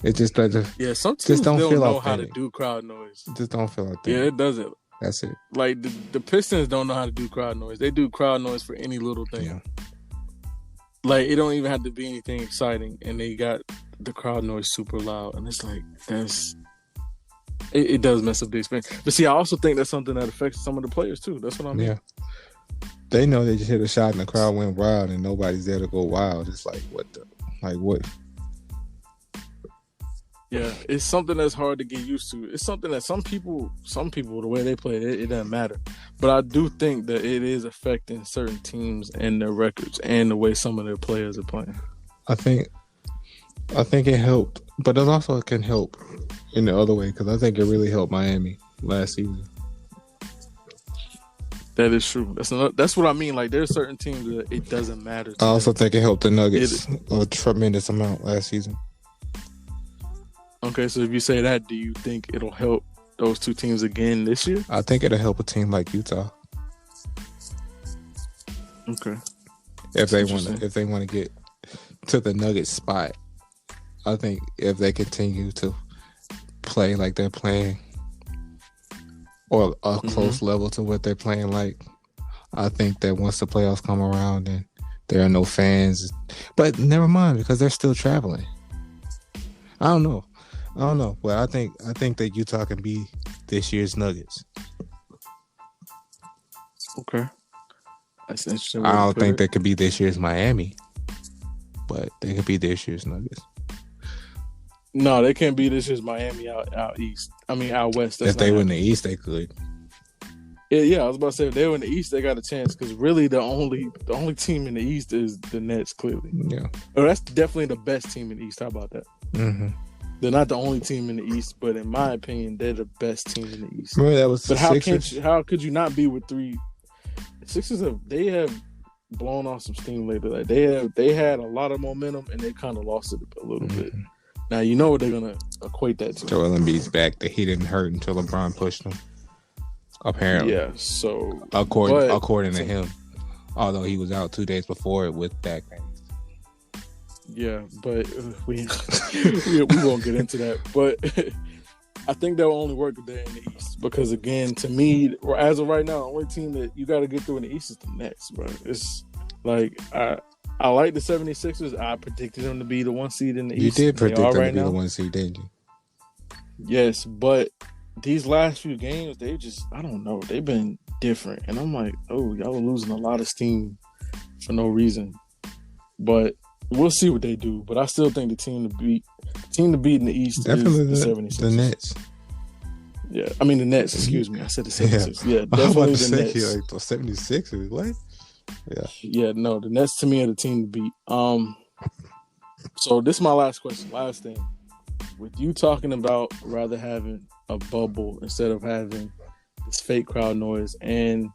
it just doesn't. Yeah, some teams don't feel know how to do crowd noise. It just don't feel authentic. Yeah, it doesn't. That's it. Like the Pistons don't know how to do crowd noise. They do crowd noise for any little thing. Yeah. Like it don't even have to be anything exciting, and they got the crowd noise super loud, and it's like it does mess up the experience. But see, I also think that's something that affects some of the players too. That's what I mean. Yeah. They know they just hit a shot and the crowd went wild and nobody's there to go wild. It's like what? Yeah, it's something that's hard to get used to. It's something that some people, the way they play it doesn't matter. But I do think that it is affecting certain teams and their records and the way some of their players are playing. I think it helped, but it also can help in the other way because I think it really helped Miami last season. That is true. That's what I mean. Like there's certain teams that it doesn't matter. I also think it helped the Nuggets a tremendous amount last season. Okay, so if you say that, do you think it'll help those two teams again this year? I think it'll help a team like Utah. Okay. If they want to get to the Nuggets spot, I think if they continue to play like they're playing or a close level to what they're playing like, I think that once the playoffs come around and there are no fans, but never mind because they're still traveling. I don't know. Well, I think that Utah can be this year's Nuggets. Okay. That's interesting. I don't think they could be this year's Miami, but they could be this year's Nuggets. No, they can't be this year's Miami out east. I mean, out west. If they were in the East, they could. Yeah, I was about to say if they were in the East, they got a chance because really the only team in the East is the Nets. Clearly, yeah. Oh, that's definitely the best team in the East. How about that? Mm-hmm. They're not the only team in the East, but in my opinion, they're the best team in the East. Remember that was the Sixers? How could you not be with three? Sixers they have blown off some steam lately. Like they had a lot of momentum and they kind of lost it a little bit. Now you know what they're gonna equate that to. Joel Embiid's back. That he didn't hurt until LeBron pushed him. Apparently, yeah. So according to him, although he was out 2 days before with back pain. Yeah, but we won't get into that. But I think that will only work if they're in the East because, again, to me, as of right now, the only team that you got to get through in the East is the Nets, bro. It's like I like the 76ers. I predicted them to be the 1 seed in the East. You did predict them to be the 1 seed, didn't you? Yes, but these last few games, I don't know, they've been different. And I'm like, oh, y'all are losing a lot of steam for no reason. But we'll see what they do. But I still think the team to beat in the East definitely is the 76ers. The Nets. Yeah, I mean the Nets, excuse me. I said the 76ers. Yeah, definitely the Nets. Like the 76ers, what? Yeah. Yeah, no, the Nets to me are the team to beat. So this is my last question. Last thing. With you talking about rather having a bubble instead of having this fake crowd noise and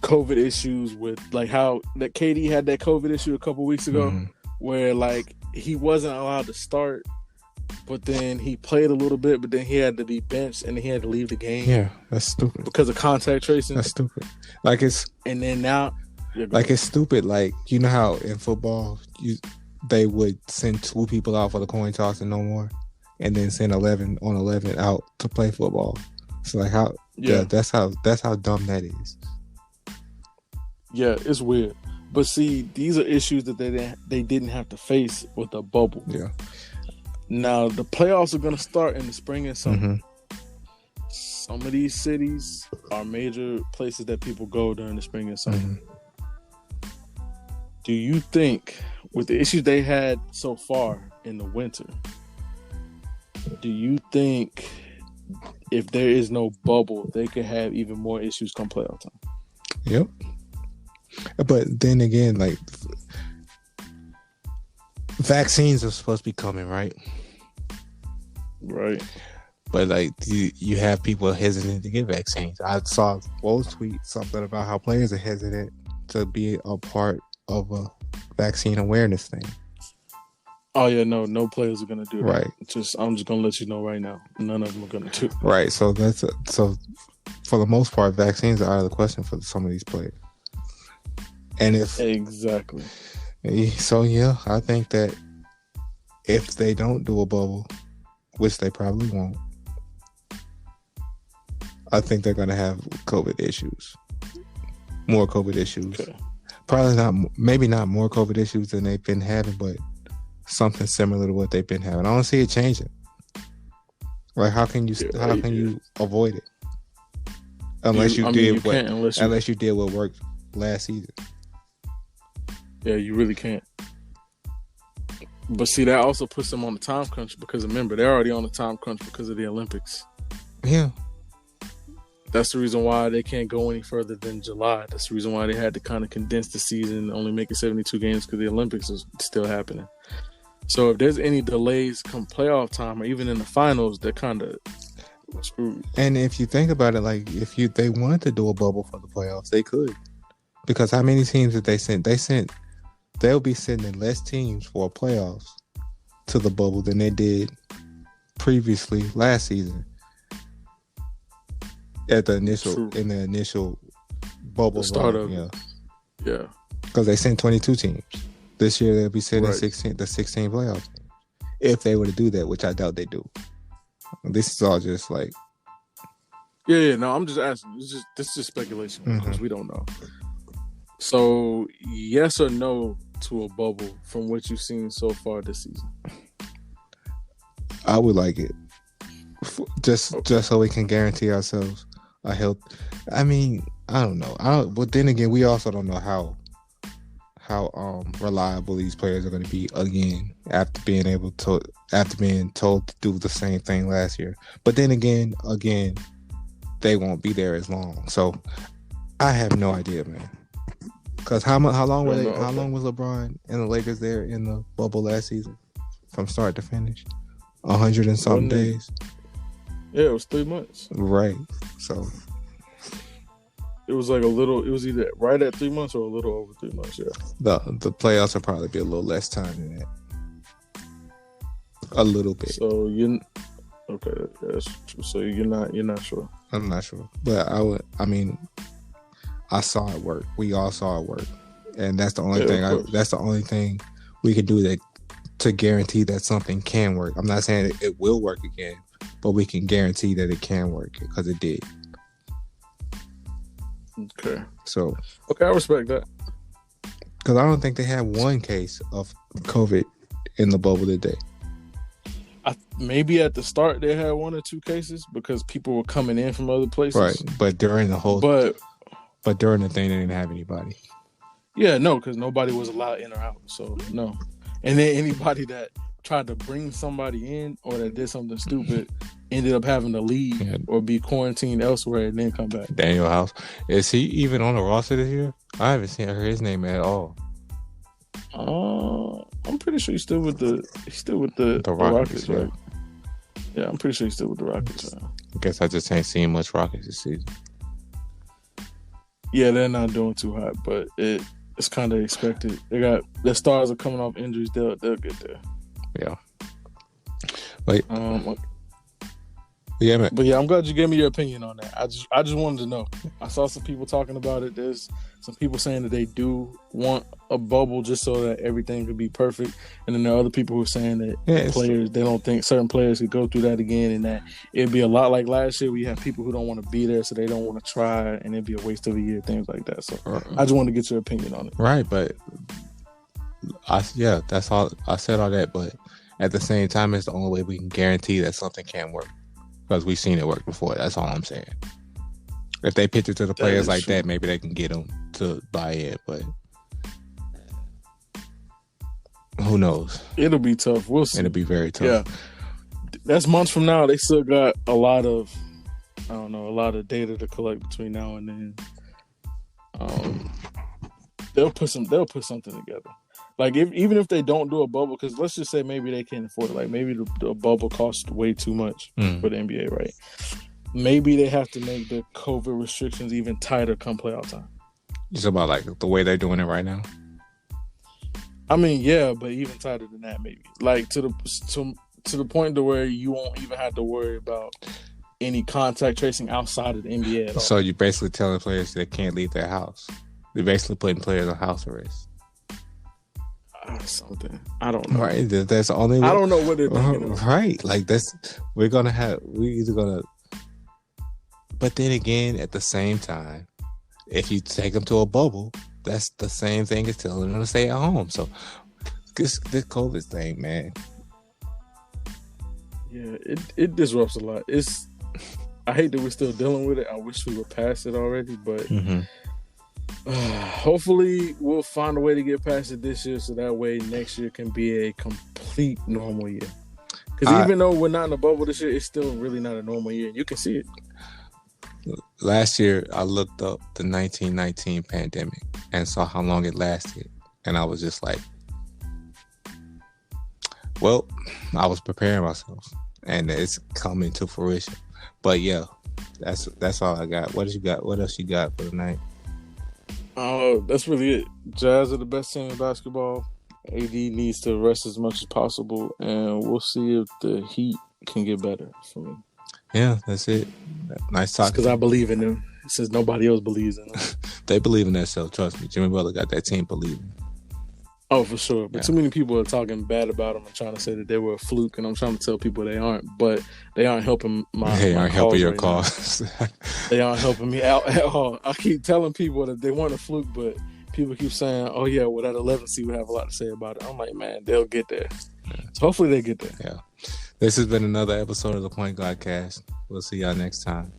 COVID issues with like how that KD had that COVID issue a couple weeks ago where like he wasn't allowed to start, but then he played a little bit, but then he had to be benched and he had to leave the game. Yeah, that's stupid. Because of contact tracing. That's stupid. Like it's and then now it's stupid. Like you know how in football they would send 2 people out for the coin toss and no more, and then send 11 on 11 out to play football. So like how that's how dumb that is. Yeah, it's weird. But see, these are issues that they didn't have to face with a bubble. Yeah. Now the playoffs are going to start in the spring and summer. Some of these cities are major places that people go during the spring and summer. Do you think, with the issues they had so far in the winter, do you think if there is no bubble, they could have even more issues come playoff time? Yep. But then again, like vaccines are supposed to be coming, right? Right. But like you have people hesitant to get vaccines. I saw Woes tweet something about how players are hesitant to be a part of a vaccine awareness thing. Oh yeah, no players are gonna do that. Right. I'm just gonna let you know right now, none of them are gonna do that. Right. So so for the most part, vaccines are out of the question for some of these players. And if exactly. So yeah, I think that if they don't do a bubble, which they probably won't, I think they're gonna have COVID issues, more COVID issues. Okay. Probably not, maybe not more COVID issues than they've been having, but something similar to what they've been having. I don't see it changing. Like, how can you avoid it? Unless you did what worked last season. Yeah, you really can't. But see, that also puts them on the time crunch because remember, they're already on the time crunch because of the Olympics. Yeah. That's the reason why they can't go any further than July. That's the reason why they had to kind of condense the season and only make it 72 games because the Olympics is still happening. So if there's any delays come playoff time or even in the finals, they're kind of screwed. And if you think about it, like if they wanted to do a bubble for the playoffs, they could. Because how many teams did they send? They'll be sending less teams for playoffs to the bubble than they did previously last season. At the initial bubble startup. Yeah. Because they sent 22 teams. This year they'll be sending 16 playoff teams. If they were to do that, which I doubt they do. This is all just like no, I'm just asking. This is just speculation because we don't know. So, yes or no to a bubble from what you've seen so far this season? I would like it. Just so we can guarantee ourselves a health. I mean, I don't know. But then again, we also don't know how reliable these players are going to be again after being told to do the same thing last year. But then again, they won't be there as long. So I have no idea, man. Because how long was LeBron and the Lakers there in the bubble last season, from start to finish? 100 and something days. Yeah, it was 3 months. Right. So it was like it was either right at 3 months or a little over 3 months. Yeah. The playoffs will probably be a little less time than that. A little bit. So okay, that's true. So you're not sure. I'm not sure, but I saw it work. We all saw it work, and that's the only thing. That's the only thing we can do to guarantee that something can work. I'm not saying it will work again, but we can guarantee that it can work because it did. Okay. So. Okay, I respect that. Because I don't think they had one case of COVID in the bubble today. Maybe at the start they had 1 or 2 cases because people were coming in from other places. Right, but during the whole. But during the thing, they didn't have anybody. Yeah, no, because nobody was allowed in or out. So, no. And then anybody that tried to bring somebody in or that did something stupid ended up having to leave or be quarantined elsewhere and then come back. Daniel House. Is he even on the roster this year? I haven't heard his name at all. I'm pretty sure he's still with the Rockets, right? Yeah, I'm pretty sure he's still with the Rockets. I guess I just ain't seen much Rockets this season. Yeah, they're not doing too hot, but it's kind of expected. Their stars are coming off injuries. They'll get there. Yeah. Wait. Yeah, man. But yeah, I'm glad you gave me your opinion on that. I just wanted to know. I saw some people talking about it. There's some people saying that they do want a bubble just so that everything could be perfect, and then there are other people who are saying that they don't think certain players could go through that again, and that it'd be a lot like last year where you have people who don't want to be there, so they don't want to try, and it'd be a waste of a year, things like that. So I just wanted to get your opinion on it. Right, but that's all. I said all that, but at the same time, it's the only way we can guarantee that something can work. Because we've seen it work before. That's all I'm saying. If they pitch it to the players like that, maybe they can get them to buy in. But who knows? It'll be tough. We'll see. It'll be very tough. Yeah, that's months from now. They still got a lot of data to collect between now and then. They'll put something together. Like even if they don't do a bubble, because let's just say maybe they can't afford it. Like maybe the bubble costs way too much for the NBA, right? Maybe they have to make the COVID restrictions even tighter come playoff time. You talk about like the way they're doing it right now? I mean, yeah, but even tighter than that, maybe. Like to the point to where you won't even have to worry about any contact tracing outside of the NBA at all. So you're basically telling players they can't leave their house. They're basically putting players on house arrest. Something. I don't know. Right. That's the only way. I don't know what they're thinking. Right. Like we're either gonna. But then again, at the same time, if you take them to a bubble, that's the same thing as telling them to stay at home. So this COVID thing, man. Yeah, it disrupts a lot. I hate that we're still dealing with it. I wish we were past it already, but hopefully we'll find a way to get past it this year, so that way next year can be a complete normal year. Because even though we're not in a bubble this year, it's still really not a normal year. You can see it. Last year, I looked up the 1919 pandemic and saw how long it lasted, and I was just like, well, I was preparing myself, and it's coming to fruition. But yeah, that's all I got. What else you got for tonight? That's really it. Jazz are the best team in basketball. AD needs to rest as much as possible, and we'll see if the Heat can get better for me. Yeah, that's it. Nice talk. Because I believe in them. Since nobody else believes in them. They believe in themselves. Trust me. Jimmy Butler got that team believing. Oh, for sure. But too many people are talking bad about them and trying to say that they were a fluke, and I'm trying to tell people they aren't. But they aren't helping your cause. They aren't helping me out at all. I keep telling people that they weren't a fluke, but people keep saying, "Oh yeah, well that 11 seed would have a lot to say about it." I'm like, man, they'll get there. Yeah. So hopefully they get there. Yeah. This has been another episode of the Point Guard Cast. We'll see y'all next time.